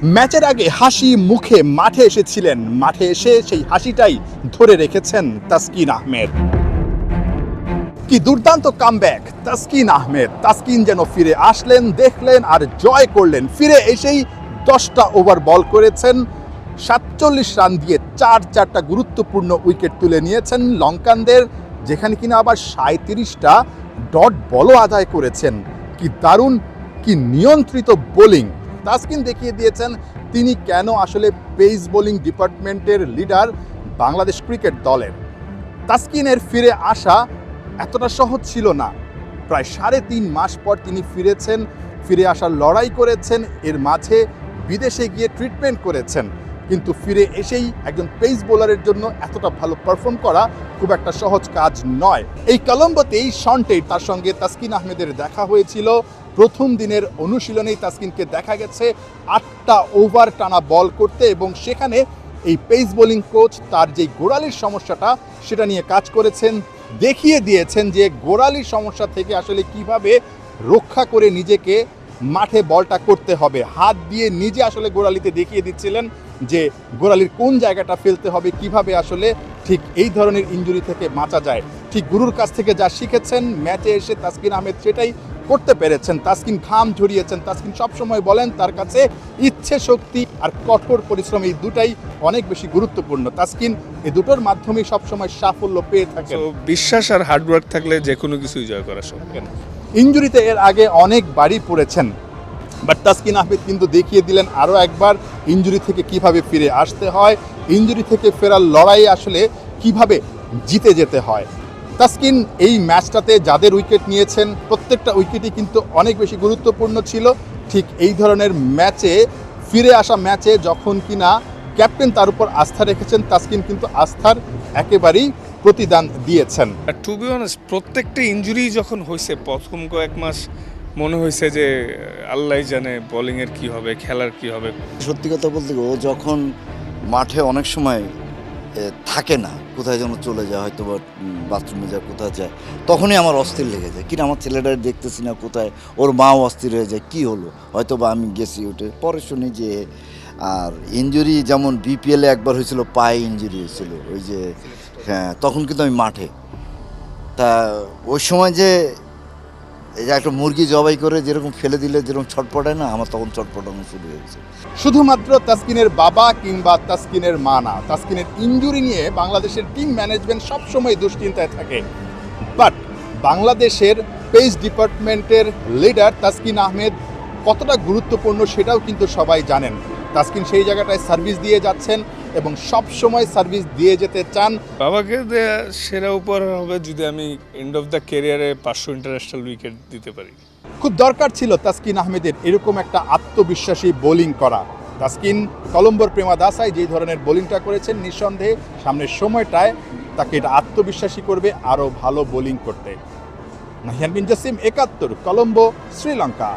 ম্যাচের আগে হাসি মুখে মাঠে এসেছিলেন, মাঠে এসে সেই হাসিটাই ধরে রেখেছেন তাসকিন আহমেদ। কি দুর্দান্ত কামব্যাক তাসকিন আহমেদ। তাসকিন যেন ফিরে আসলেন, দেখলেন আর জয় করলেন। ফিরে এসেই 10টা ওভার বল করেছেন, 47 রান দিয়ে চারটা গুরুত্বপূর্ণ উইকেট তুলে নিয়েছেন লঙ্কানদের, যেখানে কিনা আবার 37টা ডট বলও আদায় করেছেন। কি দারুণ, কি নিয়ন্ত্রিত বোলিং। তাসকিন দেখিয়ে দিয়েছেন তিনি কেন আসলে পেস বোলিং ডিপার্টমেন্টের লিডার বাংলাদেশ ক্রিকেট দলের। তাসকিনের ফিরে আসা এতটা সহজ ছিল না। প্রায় 3.5 মাস পর তিনি ফিরেছেন, ফিরে আসার লড়াই করেছেন, এর মাঝে বিদেশে গিয়ে ট্রিটমেন্ট করেছেন, কিন্তু ফিরে এসেই একজন পেস বোলারের জন্য এতটা ভালো পারফর্ম করা খুব একটা সহজ কাজ নয়। এই কলম্বোতেই শন টেট তার সঙ্গে তাসকিন আহমেদের দেখা হয়েছিল। প্রথম দিনের অনুশীলনেই তাসকিনকে দেখা গেছে 8টা ওভার টানা বল করতে, এবং সেখানে এই পেস বোলিং কোচ তার যে গোড়ালির সমস্যাটা সেটা নিয়ে কাজ করেছেন, দেখিয়ে দিয়েছেন যে গোড়ালির সমস্যা থেকে আসলে কিভাবে রক্ষা করে নিজেকে মাঠে বলটা করতে হবে। হাত দিয়ে নিজে আসলে গোড়ালিতে দেখিয়ে দিচ্ছিলেন যে গোড়ালির কোন জায়গাটা ফেলতে হবে, কিভাবে আসলে ঠিক এই ধরনের ইনজুরি থেকে বাঁচা যায়। ঠিক গুরুর কাছ থেকে যা শিখেছেন, ম্যাচে এসে তাসকিন আহমেদ সেটাই করতে পেরেছেন। তাসকিন ঘাম ঝরিয়েছেন। তাসকিন সবসময় বলেন তার কাছে ইচ্ছে শক্তি আর কঠোর পরিশ্রম এই দুটাই অনেক বেশি গুরুত্বপূর্ণ। তাসকিন এই দুটোর মাধ্যমেই সবসময় সাফল্য পেয়ে থাকেন। বিশ্বাস আর হার্ডওয়ার্ক থাকলে যে কোনো কিছুই জয় করা সম্ভব। ইনজুরিতে এর আগে অনেকবারই পড়েছেন, বাট তাসকিন আহমেদ কিন্তু দেখিয়ে দিলেন আরও একবার ইনজুরি থেকে কিভাবে ফিরে আসতে হয়, ইনজুরি থেকে ফেরার লড়াই আসলে কিভাবে জিতে যেতে হয়। তাসকিন এই ম্যাচটাতে যাদের উইকেট নিয়েছেন প্রত্যেকটা উইকেটই কিন্তু অনেক বেশি গুরুত্বপূর্ণ ছিল। ঠিক এই ধরনের ম্যাচে, ফিরে আসা ম্যাচে যখন কিনা ক্যাপ্টেন তার উপর আস্থা রেখেছেন, তাসকিন কিন্তু আস্থার একেবারেই প্রতিদান দিয়েছেন। টু বি অনেস্ট, প্রত্যেকটা ইনজুরি যখন হয়েছে প্রথম কয়েক মাস মনে হয়েছে যে আল্লাহ জানে বোলিংয়ের কি হবে, খেলার কি হবে। সত্যি কথা বলতে ও যখন মাঠে অনেক সময় থাকে না, কোথায় যেন চলে যায়, হয়তো বা বাথরুমে যায়, কোথায় যায়, তখনই আমার অস্থির লেগে যায়। কিনা আমার ছেলেটা দেখতেছি না কোথায়, ওর মাও অস্থির হয়ে যায়, কি হলো, হয়তো বা আমি গেছি উঠে পরে শুনি যে। আর ইনজুরি যেমন বিপিএলে একবার হয়েছিল, পায়ে ইনজুরি হয়েছিল, ওই যে হ্যাঁ, তখন কিন্তু আমি মাঠে। তা ওই সময় যে এই যে একটা মুরগি জবাই করে যেরকম ফেলে দিলে যেরকম ছটপটায় না, আমার তখন ছটপটানো শুরু হয়েছে। শুধুমাত্র তাসকিনের বাবা কিংবা তাসকিনের মা না, তাসকিনের ইনজুরি নিয়ে বাংলাদেশের টিম ম্যানেজমেন্ট সবসময় দুশ্চিন্তায় থাকে। বাট বাংলাদেশের পেস ডিপার্টমেন্টের লিডার তাসকিন আহমেদ কতটা গুরুত্বপূর্ণ সেটাও কিন্তু সবাই জানেন। তাসকিন সেই জায়গাটায় সার্ভিস দিয়ে যাচ্ছেন এবং সব সময় সার্ভিস দিয়ে যেতে চান। বাবাকে দেয়া সেরা উপহার হবে যদি আমি এন্ড অফ দ্য ক্যারিয়ারে 500 ইন্টারন্যাশনাল উইকেট দিতে পারি। খুব দরকার ছিল তাসকিন আহমেদের এরকম একটা আত্মবিশ্বাসী বোলিং করা। তাসকিন কলম্বোর প্রেমাদাসায় যেই ধরনের বোলিংটা করেছেন, নিঃসন্দেহে সামনের সময়টায় তাকে এটা আত্মবিশ্বাসী করবে আরও ভালো বোলিং করতে। নাহিয়ান বিন জাসিম, 71, কলম্বো, শ্রীলঙ্কা।